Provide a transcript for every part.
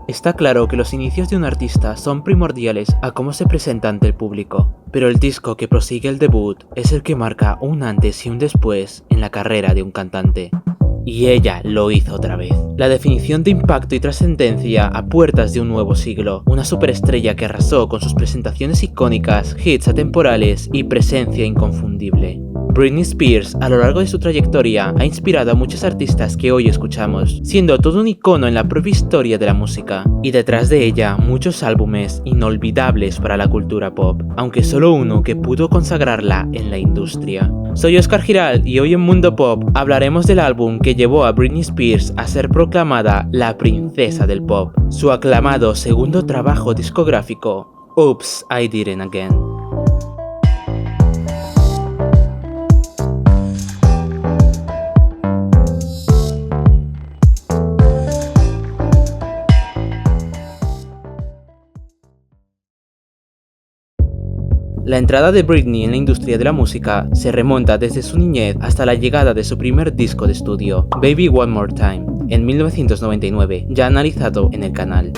Está claro que los inicios de un artista son primordiales a cómo se presenta ante el público, pero el disco que prosigue el debut es el que marca un antes y un después en la carrera de un cantante. Y ella lo hizo otra vez. La definición de impacto y trascendencia a puertas de un nuevo siglo. Una superestrella que arrasó con sus presentaciones icónicas, hits atemporales y presencia inconfundible. Britney Spears, a lo largo de su trayectoria, ha inspirado a muchos artistas que hoy escuchamos, siendo todo un icono en la propia historia de la música. Y detrás de ella, muchos álbumes inolvidables para la cultura pop, aunque solo uno que pudo consagrarla en la industria. Soy Oscar Giral y hoy en Mundo Pop hablaremos del álbum que llevó a Britney Spears a ser proclamada la princesa del pop, su aclamado segundo trabajo discográfico, Oops, I Did It Again. La entrada de Britney en la industria de la música se remonta desde su niñez hasta la llegada de su primer disco de estudio, Baby One More Time, en 1999, ya analizado en el canal.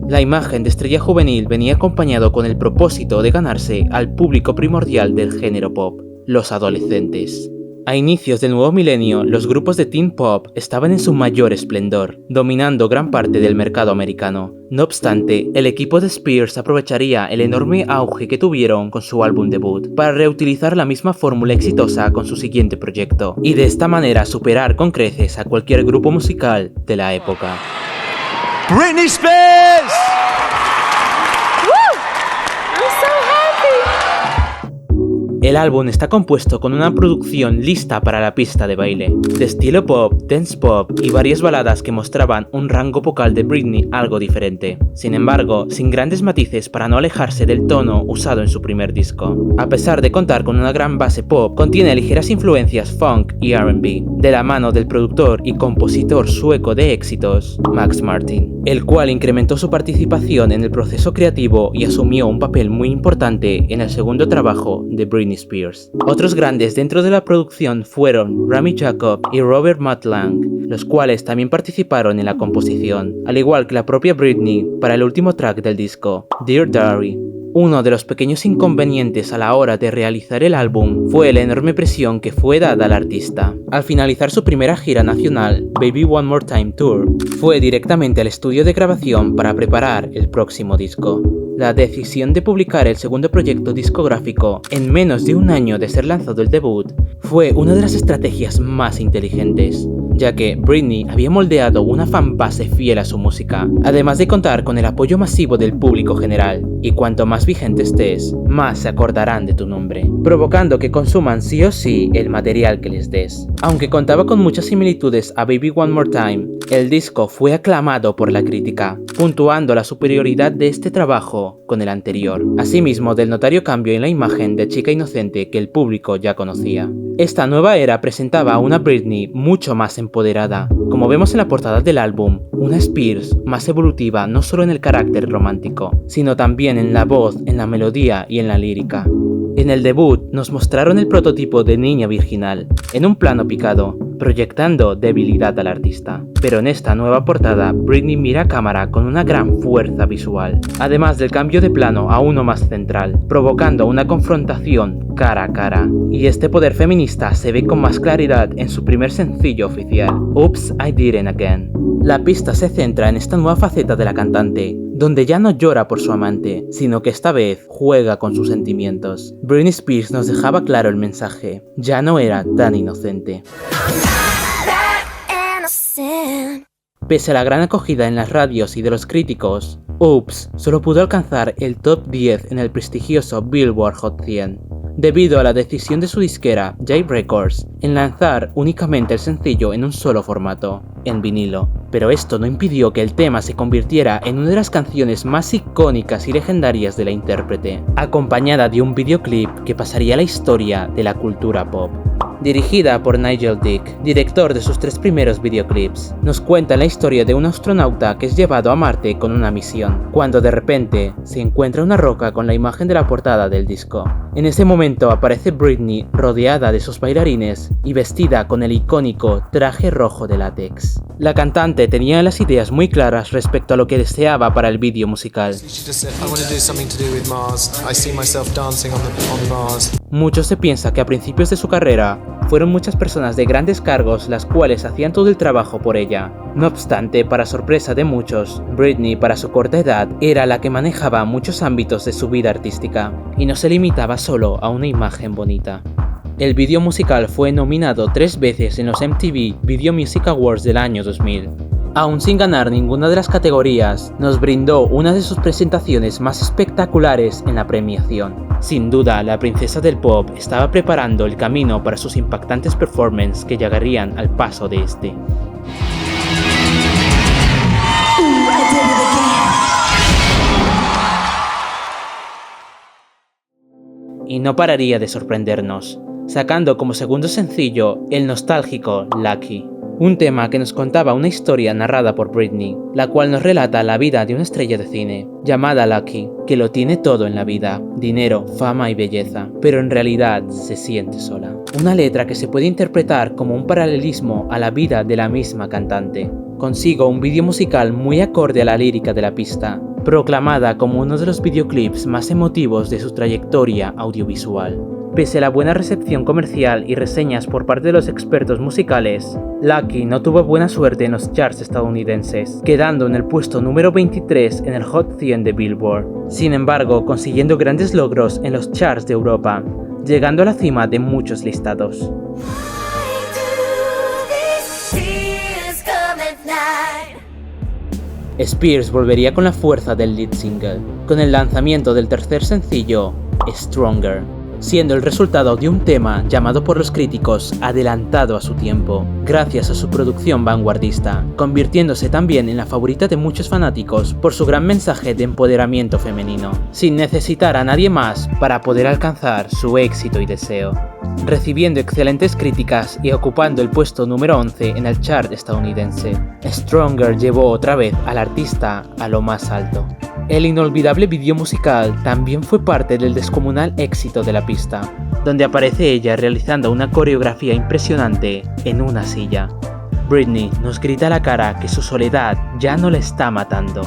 La imagen de estrella juvenil venía acompañado con el propósito de ganarse al público primordial del género pop, los adolescentes. A inicios del nuevo milenio, los grupos de teen pop estaban en su mayor esplendor, dominando gran parte del mercado americano. No obstante, el equipo de Spears aprovecharía el enorme auge que tuvieron con su álbum debut para reutilizar la misma fórmula exitosa con su siguiente proyecto, y de esta manera superar con creces a cualquier grupo musical de la época. Britney Spears! El álbum está compuesto con una producción lista para la pista de baile, de estilo pop, dance pop y varias baladas que mostraban un rango vocal de Britney algo diferente. Sin embargo, sin grandes matices para no alejarse del tono usado en su primer disco. A pesar de contar con una gran base pop, contiene ligeras influencias funk y R&B, de la mano del productor y compositor sueco de éxitos, Max Martin, el cual incrementó su participación en el proceso creativo y asumió un papel muy importante en el segundo trabajo de Britney Spears. Otros grandes dentro de la producción fueron Rami Jacob y Robert Mutt Lange, los cuales también participaron en la composición, al igual que la propia Britney para el último track del disco, Dear Diary. Uno de los pequeños inconvenientes a la hora de realizar el álbum fue la enorme presión que fue dada al artista. Al finalizar su primera gira nacional, Baby One More Time Tour, fue directamente al estudio de grabación para preparar el próximo disco. La decisión de publicar el segundo proyecto discográfico en menos de un año de ser lanzado el debut fue una de las estrategias más inteligentes, ya que Britney había moldeado una fanbase fiel a su música, además de contar con el apoyo masivo del público general, y cuanto más vigente estés, más se acordarán de tu nombre, provocando que consuman sí o sí el material que les des. Aunque contaba con muchas similitudes a Baby One More Time, el disco fue aclamado por la crítica, puntuando la superioridad de este trabajo con el anterior, asimismo del notorio cambio en la imagen de chica inocente que el público ya conocía. Esta nueva era presentaba a una Britney mucho más empoderada, como vemos en la portada del álbum, una Spears más evolutiva no solo en el carácter romántico, sino también en la voz, en la melodía y en la lírica. En el debut nos mostraron el prototipo de niña virginal, en un plano picado, proyectando debilidad al artista. Pero en esta nueva portada, Britney mira a cámara con una gran fuerza visual, además del cambio de plano a uno más central, provocando una confrontación cara a cara. Y este poder feminista se ve con más claridad en su primer sencillo oficial, Oops, I Did It Again. La pista se centra en esta nueva faceta de la cantante, donde ya no llora por su amante, sino que esta vez juega con sus sentimientos. Britney Spears nos dejaba claro el mensaje, ya no era tan inocente. Pese a la gran acogida en las radios y de los críticos, Oops solo pudo alcanzar el top 10 en el prestigioso Billboard Hot 100, debido a la decisión de su disquera, Jive Records, en lanzar únicamente el sencillo en un solo formato, en vinilo. Pero esto no impidió que el tema se convirtiera en una de las canciones más icónicas y legendarias de la intérprete, acompañada de un videoclip que pasaría a la historia de la cultura pop. Dirigida por Nigel Dick, director de sus 3 primeros videoclips, nos cuenta la historia de un astronauta que es llevado a Marte con una misión, cuando de repente se encuentra una roca con la imagen de la portada del disco. En ese momento aparece Britney rodeada de sus bailarines y vestida con el icónico traje rojo de látex. La cantante tenía las ideas muy claras respecto a lo que deseaba para el vídeo musical. Mucho se piensa que a principios de su carrera fueron muchas personas de grandes cargos las cuales hacían todo el trabajo por ella. No obstante, para sorpresa de muchos, Britney, para su corta edad, era la que manejaba muchos ámbitos de su vida artística, y no se limitaba solo a una imagen bonita. El vídeo musical fue nominado 3 veces en los MTV Video Music Awards del año 2000. Aún sin ganar ninguna de las categorías, nos brindó una de sus presentaciones más espectaculares en la premiación. Sin duda, la princesa del pop estaba preparando el camino para sus impactantes performances que llegarían al paso de este. Y no pararía de sorprendernos, sacando como segundo sencillo el nostálgico Lucky, un tema que nos contaba una historia narrada por Britney, la cual nos relata la vida de una estrella de cine, llamada Lucky, que lo tiene todo en la vida, dinero, fama y belleza, pero en realidad se siente sola. Una letra que se puede interpretar como un paralelismo a la vida de la misma cantante. Consigo un vídeo musical muy acorde a la lírica de la pista, proclamada como uno de los videoclips más emotivos de su trayectoria audiovisual. Pese a la buena recepción comercial y reseñas por parte de los expertos musicales, Lucky no tuvo buena suerte en los charts estadounidenses, quedando en el puesto número 23 en el Hot 100 de Billboard. Sin embargo, consiguiendo grandes logros en los charts de Europa, llegando a la cima de muchos listados. Spears volvería con la fuerza del lead single, con el lanzamiento del tercer sencillo, Stronger, siendo el resultado de un tema llamado por los críticos adelantado a su tiempo, gracias a su producción vanguardista, convirtiéndose también en la favorita de muchos fanáticos por su gran mensaje de empoderamiento femenino, sin necesitar a nadie más para poder alcanzar su éxito y deseo. Recibiendo excelentes críticas y ocupando el puesto número 11 en el chart estadounidense, Stronger llevó otra vez al artista a lo más alto. El inolvidable vídeo musical también fue parte del descomunal éxito de la pista, donde aparece ella realizando una coreografía impresionante en una silla. Britney nos grita a la cara que su soledad ya no la está matando.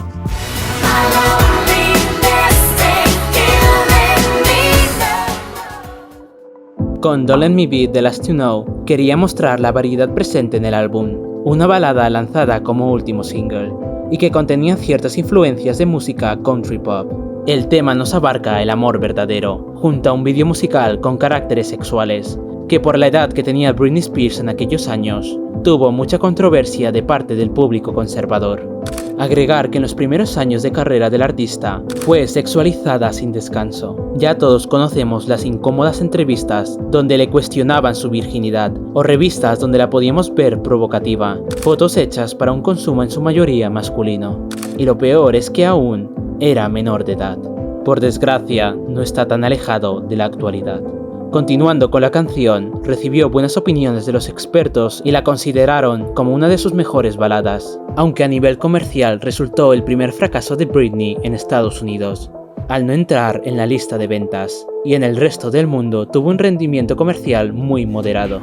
Con Don't Let Me Be the Last to Know, quería mostrar la variedad presente en el álbum, una balada lanzada como último single, y que contenía ciertas influencias de música country pop. El tema nos abarca el amor verdadero, junto a un vídeo musical con caracteres sexuales, que por la edad que tenía Britney Spears en aquellos años, tuvo mucha controversia de parte del público conservador. Agregar que en los primeros años de carrera del artista fue sexualizada sin descanso. Ya todos conocemos las incómodas entrevistas donde le cuestionaban su virginidad, o revistas donde la podíamos ver provocativa, fotos hechas para un consumo en su mayoría masculino. Y lo peor es que aún era menor de edad. Por desgracia, no está tan alejado de la actualidad. Continuando con la canción, recibió buenas opiniones de los expertos y la consideraron como una de sus mejores baladas, aunque a nivel comercial resultó el primer fracaso de Britney en Estados Unidos, al no entrar en la lista de ventas, y en el resto del mundo tuvo un rendimiento comercial muy moderado.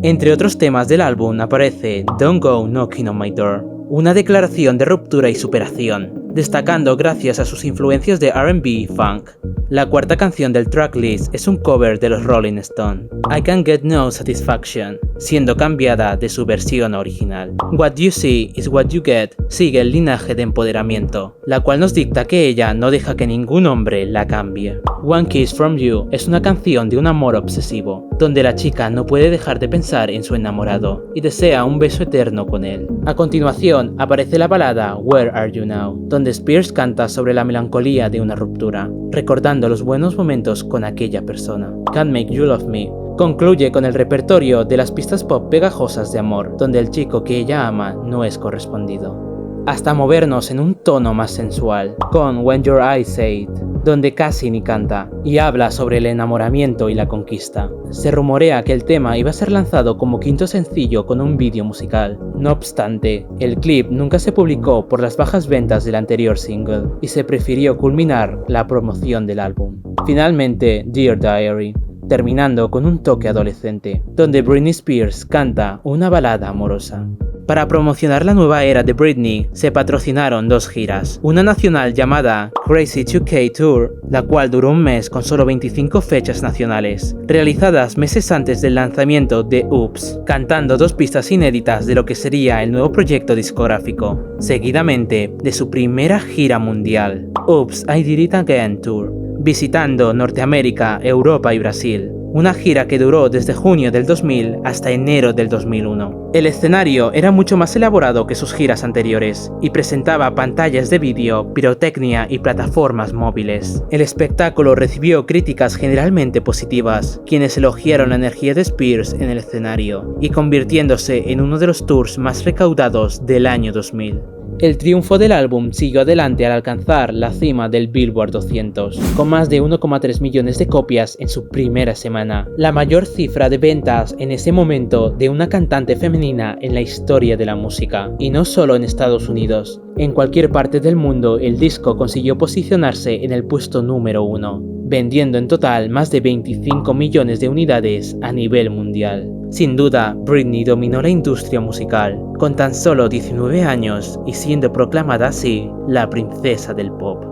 Entre otros temas del álbum aparece Don't Go Knocking on My Door, una declaración de ruptura y superación, destacando gracias a sus influencias de R&B y funk. La cuarta canción del tracklist es un cover de los Rolling Stones, I Can't Get No Satisfaction, siendo cambiada de su versión original. What You See is What You Get sigue el linaje de empoderamiento, la cual nos dicta que ella no deja que ningún hombre la cambie. One Kiss From You es una canción de un amor obsesivo, donde la chica no puede dejar de pensar en su enamorado y desea un beso eterno con él. A continuación aparece la balada Where Are You Now, donde Spears canta sobre la melancolía de una ruptura, recordando los buenos momentos con aquella persona. Can't Make You Love Me concluye con el repertorio de las pistas pop pegajosas de amor, donde el chico que ella ama no es correspondido, hasta movernos en un tono más sensual, con When Your Eyes Say It, donde casi ni canta, y habla sobre el enamoramiento y la conquista. Se rumorea que el tema iba a ser lanzado como quinto sencillo con un vídeo musical. No obstante, el clip nunca se publicó por las bajas ventas del anterior single, y se prefirió culminar la promoción del álbum. Finalmente, Dear Diary, terminando con un toque adolescente, donde Britney Spears canta una balada amorosa. Para promocionar la nueva era de Britney, se patrocinaron 2 giras, una nacional llamada Crazy 2K Tour, la cual duró un mes con solo 25 fechas nacionales, realizadas meses antes del lanzamiento de Oops, cantando 2 pistas inéditas de lo que sería el nuevo proyecto discográfico, seguidamente de su primera gira mundial, Oops, I Did It Again Tour, visitando Norteamérica, Europa y Brasil. Una gira que duró desde junio del 2000 hasta enero del 2001. El escenario era mucho más elaborado que sus giras anteriores y presentaba pantallas de vídeo, pirotecnia y plataformas móviles. El espectáculo recibió críticas generalmente positivas, quienes elogiaron la energía de Spears en el escenario y convirtiéndose en uno de los tours más recaudados del año 2000. El triunfo del álbum siguió adelante al alcanzar la cima del Billboard 200, con más de 1,3 millones de copias en su primera semana, la mayor cifra de ventas en ese momento de una cantante femenina en la historia de la música, y no solo en Estados Unidos. En cualquier parte del mundo el disco consiguió posicionarse en el puesto número 1, vendiendo en total más de 25 millones de unidades a nivel mundial. Sin duda, Britney dominó la industria musical, con tan solo 19 años y siendo proclamada así la princesa del pop.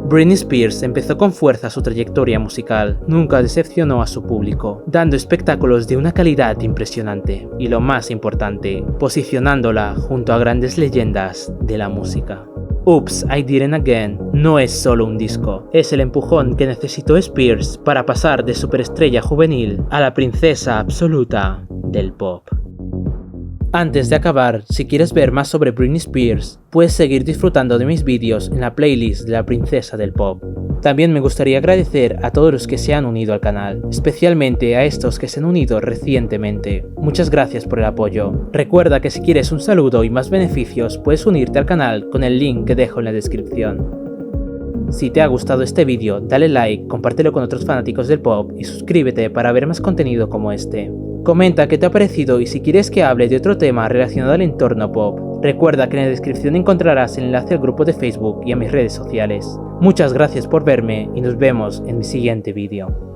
Britney Spears empezó con fuerza su trayectoria musical, nunca decepcionó a su público, dando espectáculos de una calidad impresionante y, lo más importante, posicionándola junto a grandes leyendas de la música. Oops, I Did It Again no es solo un disco, es el empujón que necesitó Spears para pasar de superestrella juvenil a la princesa absoluta del pop. Antes de acabar, si quieres ver más sobre Britney Spears, puedes seguir disfrutando de mis vídeos en la playlist de la princesa del pop. También me gustaría agradecer a todos los que se han unido al canal, especialmente a estos que se han unido recientemente. Muchas gracias por el apoyo. Recuerda que si quieres un saludo y más beneficios, puedes unirte al canal con el link que dejo en la descripción. Si te ha gustado este vídeo, dale like, compártelo con otros fanáticos del pop y suscríbete para ver más contenido como este. Comenta qué te ha parecido y si quieres que hable de otro tema relacionado al entorno pop. Recuerda que en la descripción encontrarás el enlace al grupo de Facebook y a mis redes sociales. Muchas gracias por verme y nos vemos en mi siguiente vídeo.